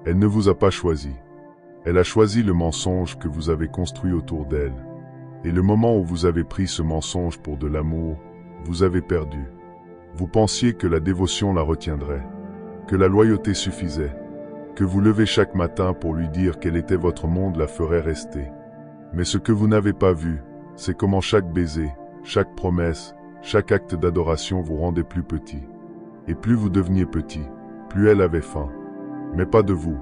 Elle ne vous a pas choisi. Elle a choisi le mensonge que vous avez construit autour d'elle. Et le moment où vous avez pris ce mensonge pour de l'amour, vous avez perdu. Vous pensiez que la dévotion la retiendrait, que la loyauté suffisait, que vous levez chaque matin pour lui dire quel était votre monde la ferait rester. Mais ce que vous n'avez pas vu, c'est comment chaque baiser, chaque promesse, chaque acte d'adoration vous rendait plus petit. Et plus vous deveniez petit, plus elle avait faim. Mais pas de vous.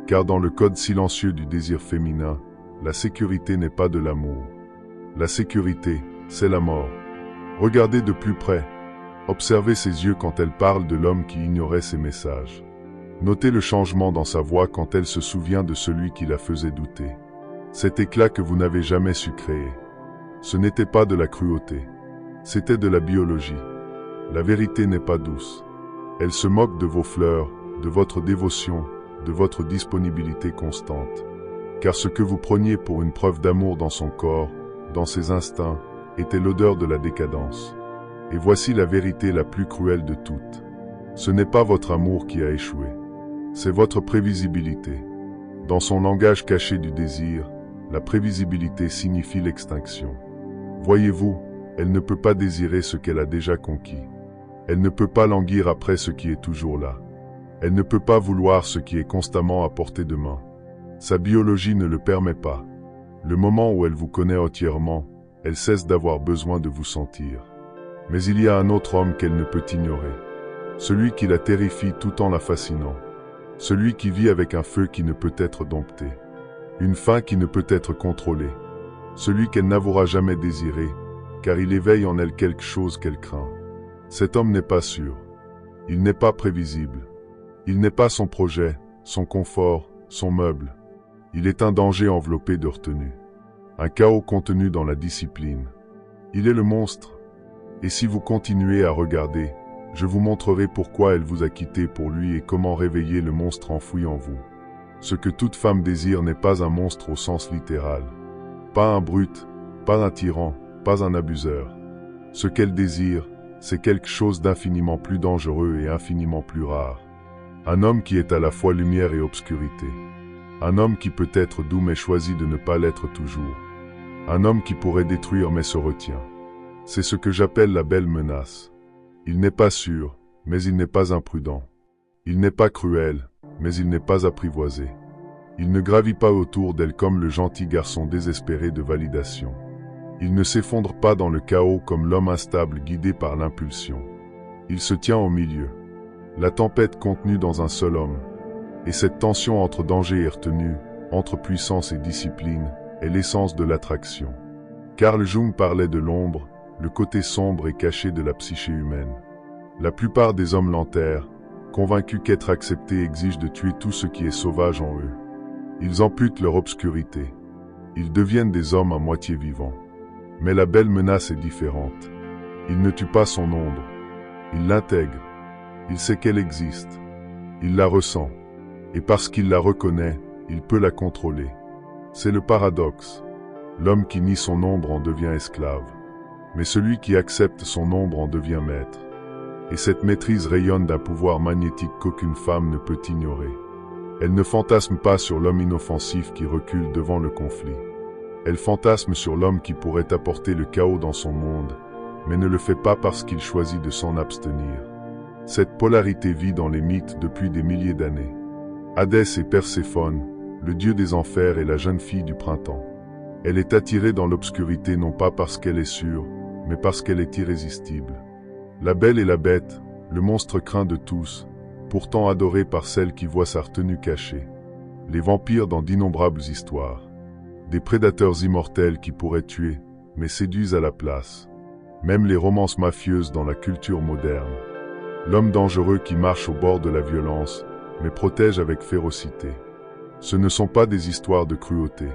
Car dans le code silencieux du désir féminin, la sécurité n'est pas de l'amour. La sécurité, c'est la mort. Regardez de plus près. Observez ses yeux quand elle parle de l'homme qui ignorait ses messages. Notez le changement dans sa voix quand elle se souvient de celui qui la faisait douter. Cet éclat que vous n'avez jamais su créer. Ce n'était pas de la cruauté. C'était de la biologie. La vérité n'est pas douce. Elle se moque de vos fleurs, de votre dévotion, de votre disponibilité constante. Car ce que vous preniez pour une preuve d'amour dans son corps, dans ses instincts, était l'odeur de la décadence. Et voici la vérité la plus cruelle de toutes. Ce n'est pas votre amour qui a échoué. C'est votre prévisibilité. Dans son langage caché du désir, la prévisibilité signifie l'extinction. Voyez-vous, elle ne peut pas désirer ce qu'elle a déjà conquis. Elle ne peut pas languir après ce qui est toujours là. Elle ne peut pas vouloir ce qui est constamment à portée de main. Sa biologie ne le permet pas. Le moment où elle vous connaît entièrement, elle cesse d'avoir besoin de vous sentir. Mais il y a un autre homme qu'elle ne peut ignorer. Celui qui la terrifie tout en la fascinant. Celui qui vit avec un feu qui ne peut être dompté. Une faim qui ne peut être contrôlée. Celui qu'elle n'avouera jamais désiré, car il éveille en elle quelque chose qu'elle craint. Cet homme n'est pas sûr. Il n'est pas prévisible. Il n'est pas son projet, son confort, son meuble. Il est un danger enveloppé de retenue. Un chaos contenu dans la discipline. Il est le monstre. Et si vous continuez à regarder, je vous montrerai pourquoi elle vous a quitté pour lui et comment réveiller le monstre enfoui en vous. Ce que toute femme désire n'est pas un monstre au sens littéral. Pas un brute, pas un tyran, pas un abuseur. Ce qu'elle désire, c'est quelque chose d'infiniment plus dangereux et infiniment plus rare. Un homme qui est à la fois lumière et obscurité. Un homme qui peut être doux mais choisit de ne pas l'être toujours. Un homme qui pourrait détruire mais se retient. C'est ce que j'appelle la belle menace. Il n'est pas sûr, mais il n'est pas imprudent. Il n'est pas cruel, mais il n'est pas apprivoisé. Il ne gravit pas autour d'elle comme le gentil garçon désespéré de validation. Il ne s'effondre pas dans le chaos comme l'homme instable guidé par l'impulsion. Il se tient au milieu. La tempête contenue dans un seul homme. Et cette tension entre danger et retenue, entre puissance et discipline, est l'essence de l'attraction. Carl Jung parlait de l'ombre, le côté sombre et caché de la psyché humaine. La plupart des hommes l'enterrent, convaincus qu'être accepté exige de tuer tout ce qui est sauvage en eux. Ils amputent leur obscurité. Ils deviennent des hommes à moitié vivants. Mais la belle menace est différente. Il ne tue pas son ombre. Il l'intègre. Il sait qu'elle existe. Il la ressent. Et parce qu'il la reconnaît, il peut la contrôler. C'est le paradoxe. L'homme qui nie son ombre en devient esclave. Mais celui qui accepte son ombre en devient maître. Et cette maîtrise rayonne d'un pouvoir magnétique qu'aucune femme ne peut ignorer. Elle ne fantasme pas sur l'homme inoffensif qui recule devant le conflit. Elle fantasme sur l'homme qui pourrait apporter le chaos dans son monde, mais ne le fait pas parce qu'il choisit de s'en abstenir. Cette polarité vit dans les mythes depuis des milliers d'années. Hadès et Perséphone, le dieu des enfers et la jeune fille du printemps. Elle est attirée dans l'obscurité non pas parce qu'elle est sûre, mais parce qu'elle est irrésistible. La belle et la bête, le monstre craint de tous, pourtant adoré par celle qui voit sa retenue cachée. Les vampires dans d'innombrables histoires. Des prédateurs immortels qui pourraient tuer, mais séduisent à la place. Même les romances mafieuses dans la culture moderne. L'homme dangereux qui marche au bord de la violence, mais protège avec férocité. Ce ne sont pas des histoires de cruauté.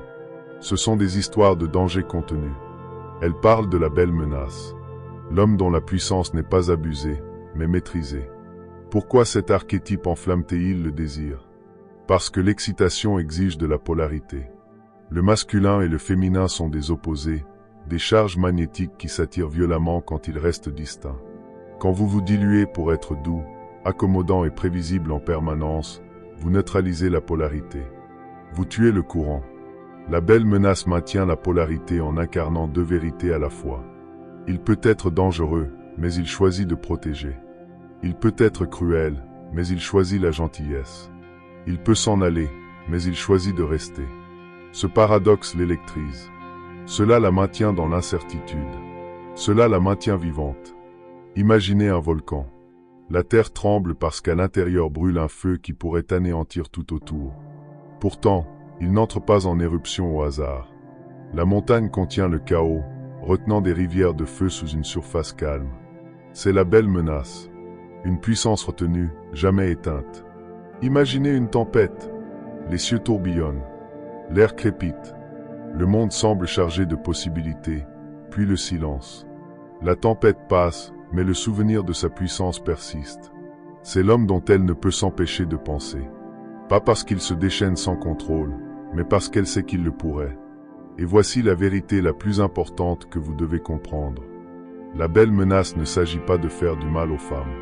Ce sont des histoires de danger contenu. Elles parlent de la belle menace. L'homme dont la puissance n'est pas abusée, mais maîtrisée. Pourquoi cet archétype enflamme-t-il le désir? Parce que l'excitation exige de la polarité. Le masculin et le féminin sont des opposés, des charges magnétiques qui s'attirent violemment quand ils restent distincts. Quand vous vous diluez pour être doux, accommodant et prévisible en permanence, vous neutralisez la polarité. Vous tuez le courant. La belle menace maintient la polarité en incarnant deux vérités à la fois. Il peut être dangereux, mais il choisit de protéger. Il peut être cruel, mais il choisit la gentillesse. Il peut s'en aller, mais il choisit de rester. Ce paradoxe l'électrise. Cela la maintient dans l'incertitude. Cela la maintient vivante. Imaginez un volcan. La terre tremble parce qu'à l'intérieur brûle un feu qui pourrait anéantir tout autour. Pourtant, il n'entre pas en éruption au hasard. La montagne contient le chaos, retenant des rivières de feu sous une surface calme. C'est la belle menace. Une puissance retenue, jamais éteinte. Imaginez une tempête. Les cieux tourbillonnent. L'air crépite. Le monde semble chargé de possibilités, puis le silence. La tempête passe, mais le souvenir de sa puissance persiste. C'est l'homme dont elle ne peut s'empêcher de penser. Pas parce qu'il se déchaîne sans contrôle, mais parce qu'elle sait qu'il le pourrait. Et voici la vérité la plus importante que vous devez comprendre. La belle menace ne s'agit pas de faire du mal aux femmes.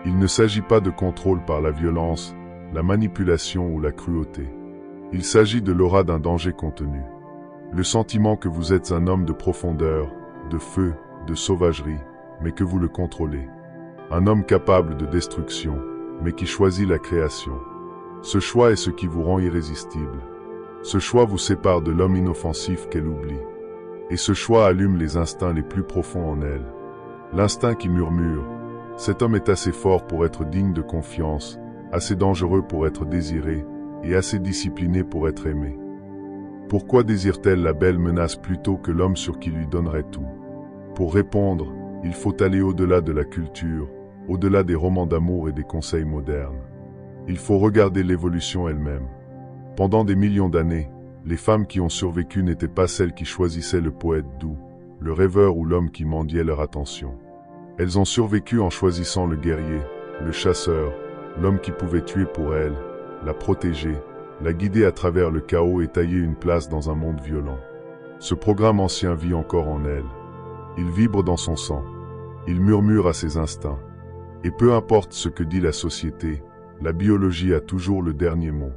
Il ne s'agit pas de contrôle par la violence, la manipulation ou la cruauté. Il s'agit de l'aura d'un danger contenu. Le sentiment que vous êtes un homme de profondeur, de feu, de sauvagerie, mais que vous le contrôlez. Un homme capable de destruction, mais qui choisit la création. Ce choix est ce qui vous rend irrésistible. Ce choix vous sépare de l'homme inoffensif qu'elle oublie. Et ce choix allume les instincts les plus profonds en elle. L'instinct qui murmure « Cet homme est assez fort pour être digne de confiance, assez dangereux pour être désiré, et assez discipliné pour être aimé. » Pourquoi désire-t-elle la belle menace plutôt que l'homme sur qui lui donnerait tout? Pour répondre, il faut aller au-delà de la culture, au-delà des romans d'amour et des conseils modernes. Il faut regarder l'évolution elle-même. Pendant des millions d'années, les femmes qui ont survécu n'étaient pas celles qui choisissaient le poète doux, le rêveur ou l'homme qui mendiait leur attention. Elles ont survécu en choisissant le guerrier, le chasseur, l'homme qui pouvait tuer pour elles, la protéger, la guider à travers le chaos et tailler une place dans un monde violent. Ce programme ancien vit encore en elle. Il vibre dans son sang. Il murmure à ses instincts. Et peu importe ce que dit la société, la biologie a toujours le dernier mot.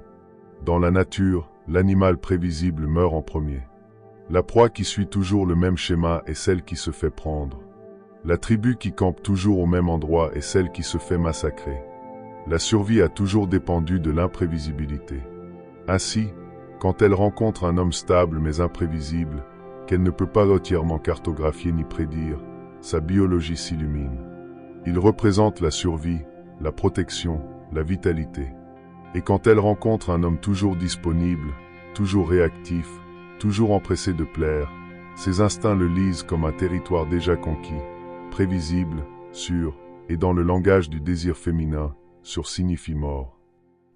Dans la nature, l'animal prévisible meurt en premier. La proie qui suit toujours le même schéma est celle qui se fait prendre. La tribu qui campe toujours au même endroit est celle qui se fait massacrer. La survie a toujours dépendu de l'imprévisibilité. Ainsi, quand elle rencontre un homme stable mais imprévisible, qu'elle ne peut pas entièrement cartographier ni prédire, sa biologie s'illumine. Il représente la survie, la protection, la vitalité. Et quand elle rencontre un homme toujours disponible, toujours réactif, toujours empressé de plaire, ses instincts le lisent comme un territoire déjà conquis, prévisible, sûr, et dans le langage du désir féminin, sur signifie mort.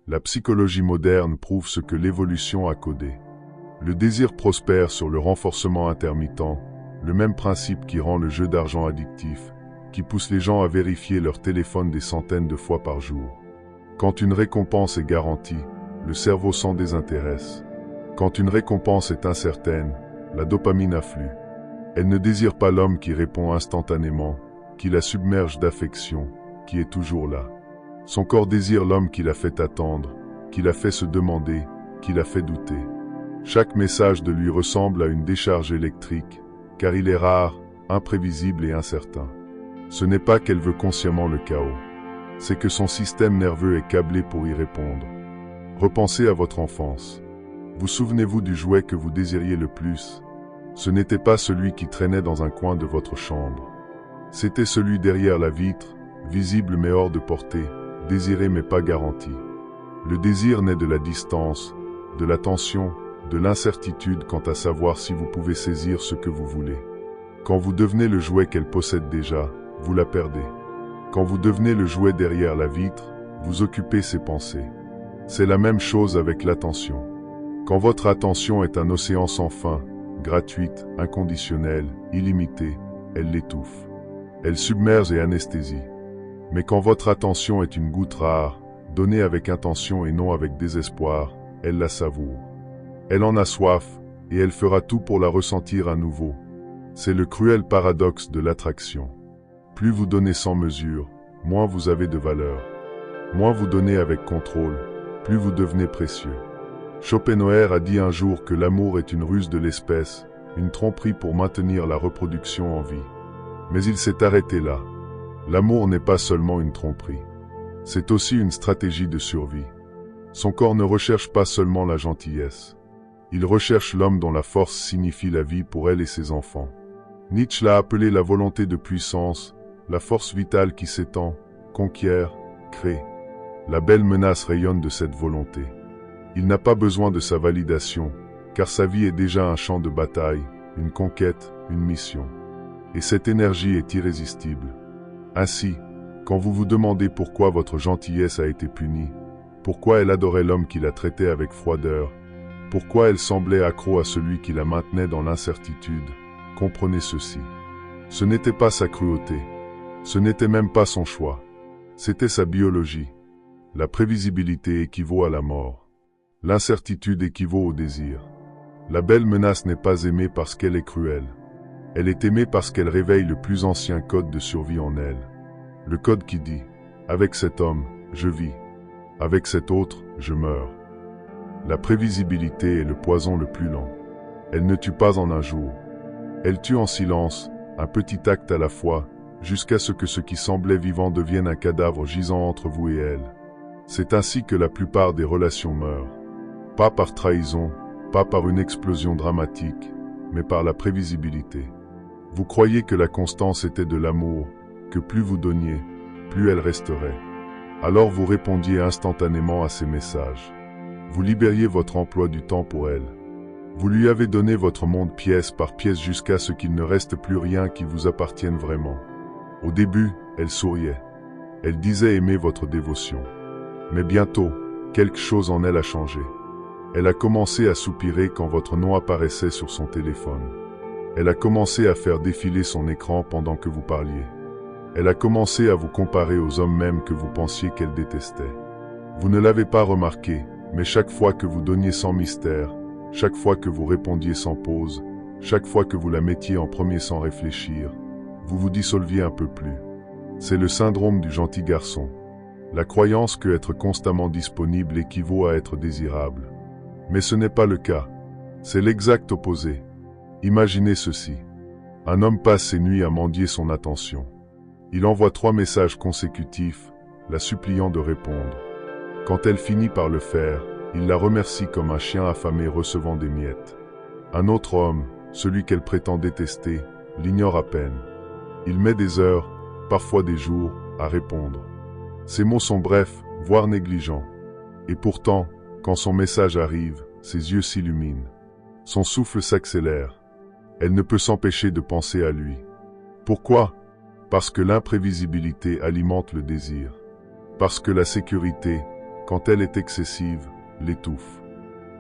La psychologie moderne prouve ce que l'évolution a codé. Le désir prospère sur le renforcement intermittent, le même principe qui rend le jeu d'argent addictif, qui pousse les gens à vérifier leur téléphone des centaines de fois par jour. Quand une récompense est garantie, le cerveau s'en désintéresse. Quand une récompense est incertaine, la dopamine afflue. Elle ne désire pas l'homme qui répond instantanément, qui la submerge d'affection, qui est toujours là. Son corps désire l'homme qui la fait attendre, qui la fait se demander, qui la fait douter. Chaque message de lui ressemble à une décharge électrique, car il est rare, imprévisible et incertain. Ce n'est pas qu'elle veut consciemment le chaos. C'est que son système nerveux est câblé pour y répondre. Repensez à votre enfance. Vous souvenez-vous du jouet que vous désiriez le plus? Ce n'était pas celui qui traînait dans un coin de votre chambre. C'était celui derrière la vitre, visible mais hors de portée, désiré mais pas garanti. Le désir naît de la distance, de la tension, de l'incertitude quant à savoir si vous pouvez saisir ce que vous voulez. Quand vous devenez le jouet qu'elle possède déjà, vous la perdez. Quand vous devenez le jouet derrière la vitre, vous occupez ses pensées. C'est la même chose avec l'attention. Quand votre attention est un océan sans fin, gratuite, inconditionnelle, illimitée, elle l'étouffe. Elle submerge et anesthésie. Mais quand votre attention est une goutte rare, donnée avec intention et non avec désespoir, elle la savoure. Elle en a soif, et elle fera tout pour la ressentir à nouveau. C'est le cruel paradoxe de l'attraction. Plus vous donnez sans mesure, moins vous avez de valeur. Moins vous donnez avec contrôle, plus vous devenez précieux. Schopenhauer a dit un jour que l'amour est une ruse de l'espèce, une tromperie pour maintenir la reproduction en vie. Mais il s'est arrêté là. L'amour n'est pas seulement une tromperie. C'est aussi une stratégie de survie. Son corps ne recherche pas seulement la gentillesse. Il recherche l'homme dont la force signifie la vie pour elle et ses enfants. Nietzsche l'a appelé la volonté de puissance, la force vitale qui s'étend, conquiert, crée. La belle menace rayonne de cette volonté. Il n'a pas besoin de sa validation, car sa vie est déjà un champ de bataille, une conquête, une mission. Et cette énergie est irrésistible. Ainsi, quand vous vous demandez pourquoi votre gentillesse a été punie, pourquoi elle adorait l'homme qui la traitait avec froideur, pourquoi elle semblait accro à celui qui la maintenait dans l'incertitude, comprenez ceci. Ce n'était pas sa cruauté. Ce n'était même pas son choix. C'était sa biologie. La prévisibilité équivaut à la mort. L'incertitude équivaut au désir. La belle menace n'est pas aimée parce qu'elle est cruelle. Elle est aimée parce qu'elle réveille le plus ancien code de survie en elle. Le code qui dit « Avec cet homme, je vis. Avec cet autre, je meurs. » La prévisibilité est le poison le plus lent. Elle ne tue pas en un jour. Elle tue en silence, un petit acte à la fois, jusqu'à ce que ce qui semblait vivant devienne un cadavre gisant entre vous et elle. C'est ainsi que la plupart des relations meurent. Pas par trahison, pas par une explosion dramatique, mais par la prévisibilité. Vous croyiez que la constance était de l'amour, que plus vous donniez, plus elle resterait. Alors vous répondiez instantanément à ses messages. Vous libériez votre emploi du temps pour elle. Vous lui avez donné votre monde pièce par pièce jusqu'à ce qu'il ne reste plus rien qui vous appartienne vraiment. Au début, elle souriait. Elle disait aimer votre dévotion. Mais bientôt, quelque chose en elle a changé. Elle a commencé à soupirer quand votre nom apparaissait sur son téléphone. Elle a commencé à faire défiler son écran pendant que vous parliez. Elle a commencé à vous comparer aux hommes mêmes que vous pensiez qu'elle détestait. Vous ne l'avez pas remarqué, mais chaque fois que vous donniez sans mystère, chaque fois que vous répondiez sans pause, chaque fois que vous la mettiez en premier sans réfléchir, vous vous dissolviez un peu plus. C'est le syndrome du gentil garçon. La croyance que être constamment disponible équivaut à être désirable. Mais ce n'est pas le cas. C'est l'exact opposé. Imaginez ceci. Un homme passe ses nuits à mendier son attention. Il envoie 3 messages consécutifs, la suppliant de répondre. Quand elle finit par le faire, il la remercie comme un chien affamé recevant des miettes. Un autre homme, celui qu'elle prétend détester, l'ignore à peine. Il met des heures, parfois des jours, à répondre. Ses mots sont brefs, voire négligents. Et pourtant, quand son message arrive, ses yeux s'illuminent. Son souffle s'accélère. Elle ne peut s'empêcher de penser à lui. Pourquoi? Parce que l'imprévisibilité alimente le désir. Parce que la sécurité, quand elle est excessive, l'étouffe.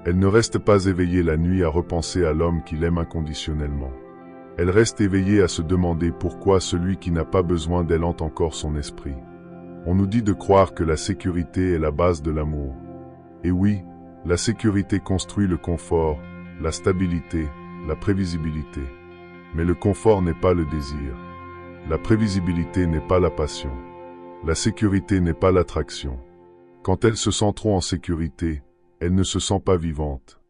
Elle ne reste pas éveillée la nuit à repenser à l'homme qui l'aime inconditionnellement. Elle reste éveillée à se demander pourquoi celui qui n'a pas besoin d'elle hante encore son esprit. On nous dit de croire que la sécurité est la base de l'amour. Et oui, la sécurité construit le confort, la stabilité, la prévisibilité. Mais le confort n'est pas le désir. La prévisibilité n'est pas la passion. La sécurité n'est pas l'attraction. Quand elle se sent trop en sécurité, elle ne se sent pas vivante.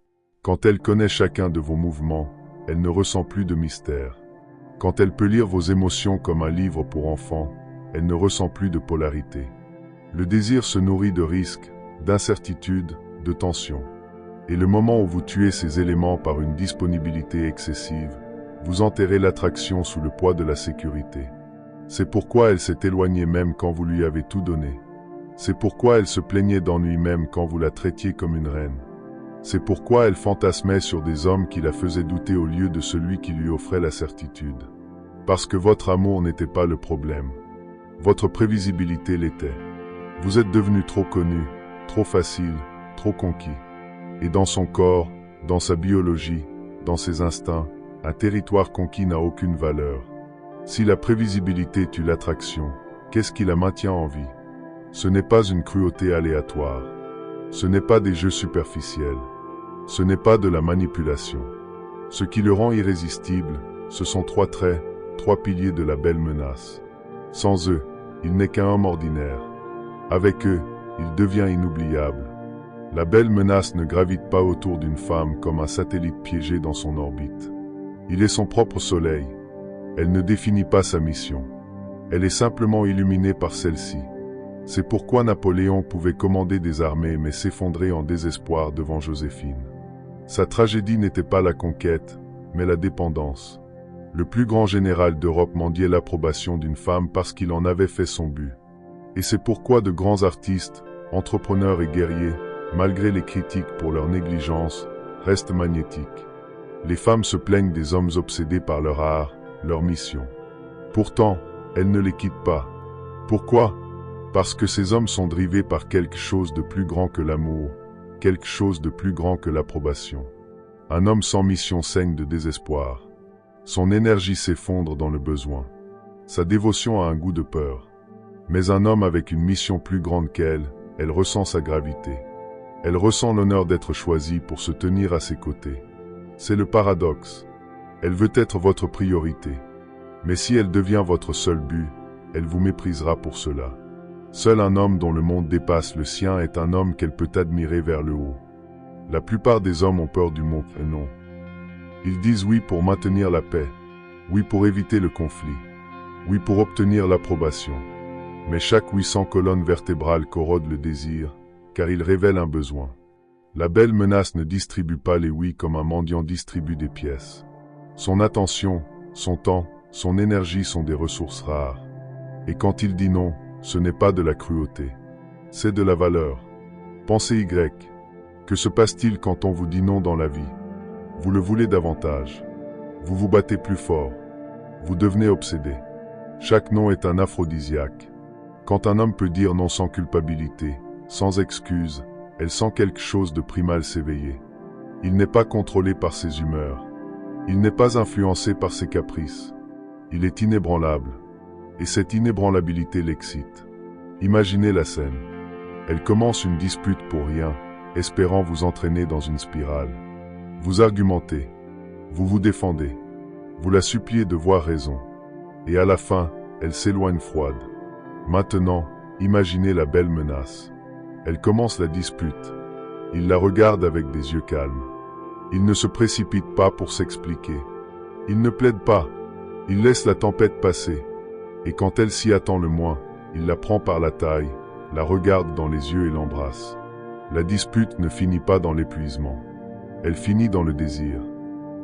Quand elle connaît chacun de vos mouvements, elle ne ressent plus de mystère. Quand elle peut lire vos émotions comme un livre pour enfants, elle ne ressent plus de polarité. Le désir se nourrit de risques, d'incertitudes, de tensions. Et le moment où vous tuez ces éléments par une disponibilité excessive, vous enterrez l'attraction sous le poids de la sécurité. C'est pourquoi elle s'est éloignée même quand vous lui avez tout donné. C'est pourquoi elle se plaignait d'ennui même quand vous la traitiez comme une reine. C'est pourquoi elle fantasmait sur des hommes qui la faisaient douter au lieu de celui qui lui offrait la certitude. Parce que votre amour n'était pas le problème. Votre prévisibilité l'était. Vous êtes devenu trop connu, trop facile, trop conquis. Et dans son corps, dans sa biologie, dans ses instincts, un territoire conquis n'a aucune valeur. Si la prévisibilité tue l'attraction, qu'est-ce qui la maintient en vie? Ce n'est pas une cruauté aléatoire. Ce n'est pas des jeux superficiels. Ce n'est pas de la manipulation. Ce qui le rend irrésistible, ce sont 3 traits, 3 piliers de la belle menace. Sans eux, il n'est qu'un homme ordinaire. Avec eux, il devient inoubliable. La belle menace ne gravite pas autour d'une femme comme un satellite piégé dans son orbite. Il est son propre soleil. Elle ne définit pas sa mission. Elle est simplement illuminée par celle-ci. C'est pourquoi Napoléon pouvait commander des armées mais s'effondrer en désespoir devant Joséphine. Sa tragédie n'était pas la conquête, mais la dépendance. Le plus grand général d'Europe mendiait l'approbation d'une femme parce qu'il en avait fait son but. Et c'est pourquoi de grands artistes, entrepreneurs et guerriers, malgré les critiques pour leur négligence, restent magnétiques. Les femmes se plaignent des hommes obsédés par leur art, leur mission. Pourtant, elles ne les quittent pas. Pourquoi ? Parce que ces hommes sont drivés par quelque chose de plus grand que l'amour, quelque chose de plus grand que l'approbation. Un homme sans mission saigne de désespoir. Son énergie s'effondre dans le besoin. Sa dévotion a un goût de peur. Mais un homme avec une mission plus grande qu'elle, elle ressent sa gravité. Elle ressent l'honneur d'être choisie pour se tenir à ses côtés. C'est le paradoxe. Elle veut être votre priorité. Mais si elle devient votre seul but, elle vous méprisera pour cela. Seul un homme dont le monde dépasse le sien est un homme qu'elle peut admirer vers le haut. La plupart des hommes ont peur du monde, non. Ils disent oui pour maintenir la paix, oui pour éviter le conflit, oui pour obtenir l'approbation. Mais chaque 800 colonnes vertébrales corrode le désir, car il révèle un besoin. La belle menace ne distribue pas les oui comme un mendiant distribue des pièces. Son attention, son temps, son énergie sont des ressources rares. Et quand il dit non, ce n'est pas de la cruauté, c'est de la valeur. Pensez Y. Que se passe-t-il quand on vous dit non dans la vie ? Vous le voulez davantage. Vous vous battez plus fort. Vous devenez obsédé. Chaque non est un aphrodisiaque. Quand un homme peut dire non sans culpabilité, sans excuse, elle sent quelque chose de primal s'éveiller. Il n'est pas contrôlé par ses humeurs. Il n'est pas influencé par ses caprices. Il est inébranlable. Et cette inébranlabilité l'excite. Imaginez la scène. Elle commence une dispute pour rien, espérant vous entraîner dans une spirale. Vous argumentez, vous vous défendez, vous la suppliez de voir raison. Et à la fin, elle s'éloigne froide. Maintenant, imaginez la belle menace. Elle commence la dispute. Il la regarde avec des yeux calmes. Il ne se précipite pas pour s'expliquer. Il ne plaide pas. Il laisse la tempête passer. Et quand elle s'y attend le moins, il la prend par la taille, la regarde dans les yeux et l'embrasse. La dispute ne finit pas dans l'épuisement. Elle finit dans le désir.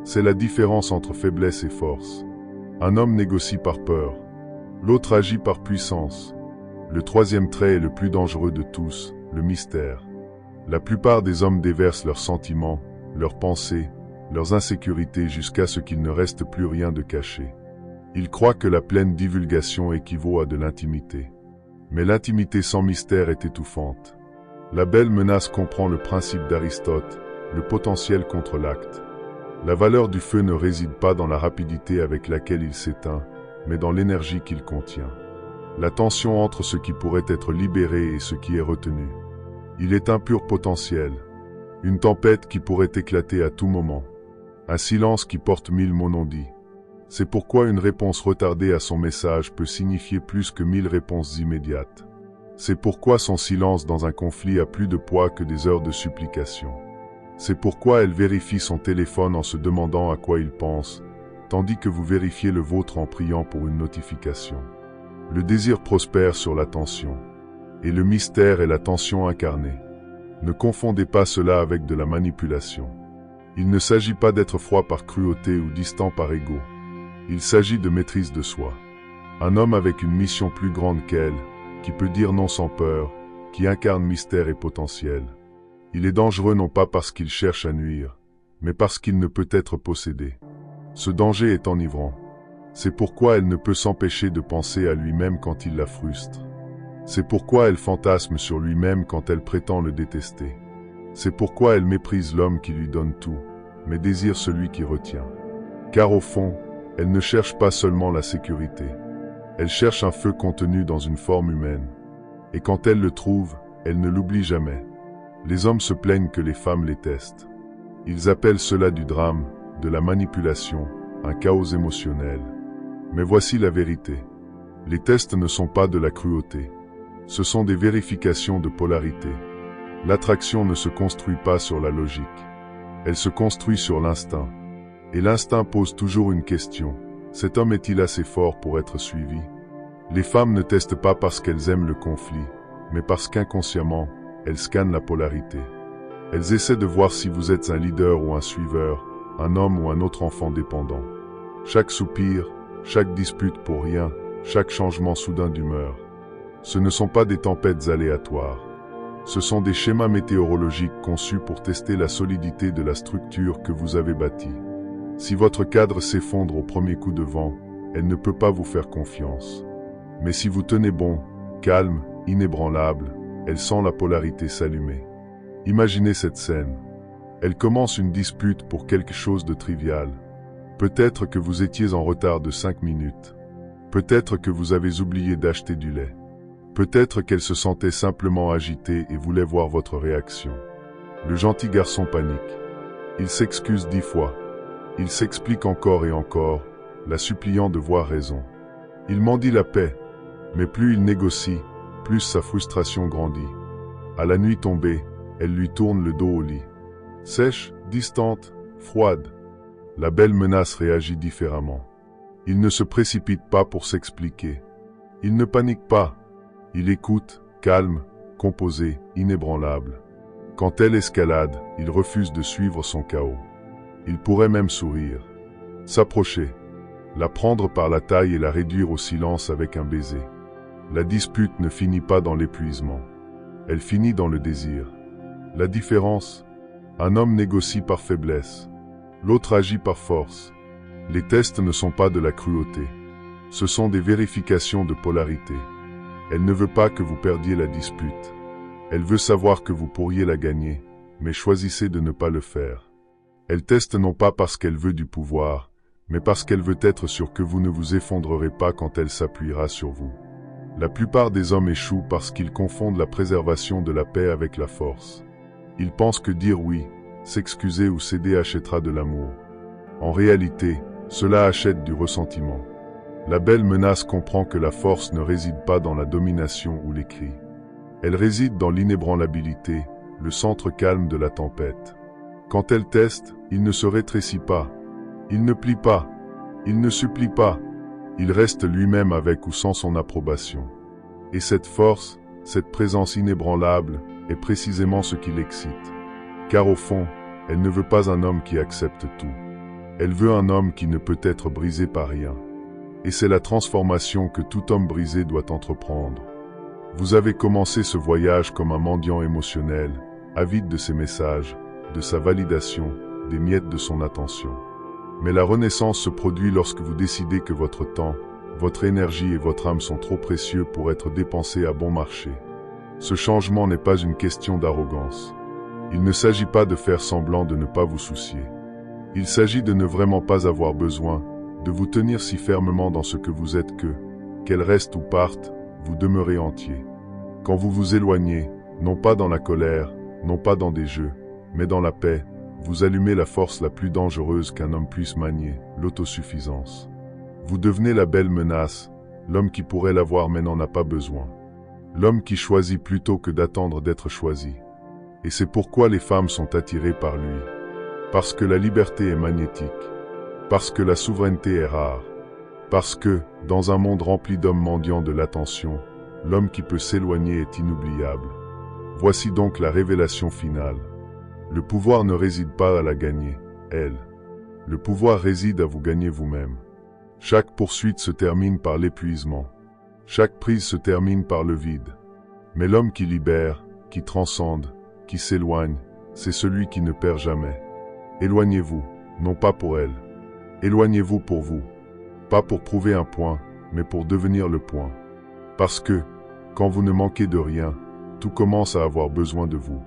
C'est la différence entre faiblesse et force. Un homme négocie par peur. L'autre agit par puissance. Le troisième trait est le plus dangereux de tous, le mystère. La plupart des hommes déversent leurs sentiments, leurs pensées, leurs insécurités jusqu'à ce qu'il ne reste plus rien de caché. Ils croient que la pleine divulgation équivaut à de l'intimité. Mais l'intimité sans mystère est étouffante. La belle menace comprend le principe d'Aristote, le potentiel contre l'acte. La valeur du feu ne réside pas dans la rapidité avec laquelle il s'éteint, mais dans l'énergie qu'il contient. La tension entre ce qui pourrait être libéré et ce qui est retenu. Il est un pur potentiel. Une tempête qui pourrait éclater à tout moment. Un silence qui porte 1000 mots non dits. C'est pourquoi une réponse retardée à son message peut signifier plus que 1000 réponses immédiates. C'est pourquoi son silence dans un conflit a plus de poids que des heures de supplication. C'est pourquoi elle vérifie son téléphone en se demandant à quoi il pense, tandis que vous vérifiez le vôtre en priant pour une notification. Le désir prospère sur la tension, et le mystère est la tension incarnée. Ne confondez pas cela avec de la manipulation. Il ne s'agit pas d'être froid par cruauté ou distant par ego. Il s'agit de maîtrise de soi. Un homme avec une mission plus grande qu'elle, qui peut dire non sans peur, qui incarne mystère et potentiel. Il est dangereux non pas parce qu'il cherche à nuire, mais parce qu'il ne peut être possédé. Ce danger est enivrant. C'est pourquoi elle ne peut s'empêcher de penser à lui-même quand il la frustre. C'est pourquoi elle fantasme sur lui-même quand elle prétend le détester. C'est pourquoi elle méprise l'homme qui lui donne tout, mais désire celui qui retient. Car au fond, elle ne cherche pas seulement la sécurité. Elle cherche un feu contenu dans une forme humaine. Et quand elle le trouve, elle ne l'oublie jamais. Les hommes se plaignent que les femmes les testent. Ils appellent cela du drame, de la manipulation, un chaos émotionnel. Mais voici la vérité. Les tests ne sont pas de la cruauté. Ce sont des vérifications de polarité. L'attraction ne se construit pas sur la logique. Elle se construit sur l'instinct. Et l'instinct pose toujours une question. Cet homme est-il assez fort pour être suivi? Les femmes ne testent pas parce qu'elles aiment le conflit, mais parce qu'inconsciemment, elles scannent la polarité. Elles essaient de voir si vous êtes un leader ou un suiveur, un homme ou un autre enfant dépendant. Chaque soupir, chaque dispute pour rien, chaque changement soudain d'humeur. Ce ne sont pas des tempêtes aléatoires. Ce sont des schémas météorologiques conçus pour tester la solidité de la structure que vous avez bâtie. Si votre cadre s'effondre au premier coup de vent, elle ne peut pas vous faire confiance. Mais si vous tenez bon, calme, inébranlable, elle sent la polarité s'allumer. Imaginez cette scène. Elle commence une dispute pour quelque chose de trivial. Peut-être que vous étiez en retard de 5 minutes. Peut-être que vous avez oublié d'acheter du lait. Peut-être qu'elle se sentait simplement agitée et voulait voir votre réaction. Le gentil garçon panique. Il s'excuse 10 fois. Il s'explique encore et encore, la suppliant de voir raison. Il mendie la paix, mais plus il négocie, plus sa frustration grandit. À la nuit tombée, elle lui tourne le dos au lit. Sèche, distante, froide. La belle menace réagit différemment. Il ne se précipite pas pour s'expliquer. Il ne panique pas. Il écoute, calme, composé, inébranlable. Quand elle escalade, il refuse de suivre son chaos. Il pourrait même sourire, s'approcher, la prendre par la taille et la réduire au silence avec un baiser. La dispute ne finit pas dans l'épuisement. Elle finit dans le désir. La différence, un homme négocie par faiblesse, l'autre agit par force. Les tests ne sont pas de la cruauté. Ce sont des vérifications de polarité. Elle ne veut pas que vous perdiez la dispute. Elle veut savoir que vous pourriez la gagner, mais choisissez de ne pas le faire. Elle teste non pas parce qu'elle veut du pouvoir, mais parce qu'elle veut être sûre que vous ne vous effondrerez pas quand elle s'appuiera sur vous. La plupart des hommes échouent parce qu'ils confondent la préservation de la paix avec la force. Ils pensent que dire oui, s'excuser ou céder achètera de l'amour. En réalité, cela achète du ressentiment. La belle menace comprend que la force ne réside pas dans la domination ou les cris. Elle réside dans l'inébranlabilité, le centre calme de la tempête. Quand elle teste, il ne se rétrécit pas, il ne plie pas, il ne supplie pas, il reste lui-même avec ou sans son approbation. Et cette force, cette présence inébranlable, est précisément ce qui l'excite. Car au fond, elle ne veut pas un homme qui accepte tout. Elle veut un homme qui ne peut être brisé par rien. Et c'est la transformation que tout homme brisé doit entreprendre. Vous avez commencé ce voyage comme un mendiant émotionnel, avide de ses messages, de sa validation, des miettes de son attention. Mais la renaissance se produit lorsque vous décidez que votre temps, votre énergie et votre âme sont trop précieux pour être dépensés à bon marché. Ce changement n'est pas une question d'arrogance. Il ne s'agit pas de faire semblant de ne pas vous soucier. Il s'agit de ne vraiment pas avoir besoin, de vous tenir si fermement dans ce que vous êtes que, qu'elle reste ou parte, vous demeurez entier. Quand vous vous éloignez, non pas dans la colère, non pas dans des jeux, mais dans la paix, vous allumez la force la plus dangereuse qu'un homme puisse manier, l'autosuffisance. Vous devenez la belle menace, l'homme qui pourrait l'avoir mais n'en a pas besoin. L'homme qui choisit plutôt que d'attendre d'être choisi. Et c'est pourquoi les femmes sont attirées par lui. Parce que la liberté est magnétique. Parce que la souveraineté est rare. Parce que, dans un monde rempli d'hommes mendiants de l'attention, l'homme qui peut s'éloigner est inoubliable. Voici donc la révélation finale. Le pouvoir ne réside pas à la gagner, elle. Le pouvoir réside à vous gagner vous-même. Chaque poursuite se termine par l'épuisement. Chaque prise se termine par le vide. Mais l'homme qui libère, qui transcende, qui s'éloigne, c'est celui qui ne perd jamais. Éloignez-vous, non pas pour elle. Éloignez-vous pour vous. Pas pour prouver un point, mais pour devenir le point. Parce que, quand vous ne manquez de rien, tout commence à avoir besoin de vous.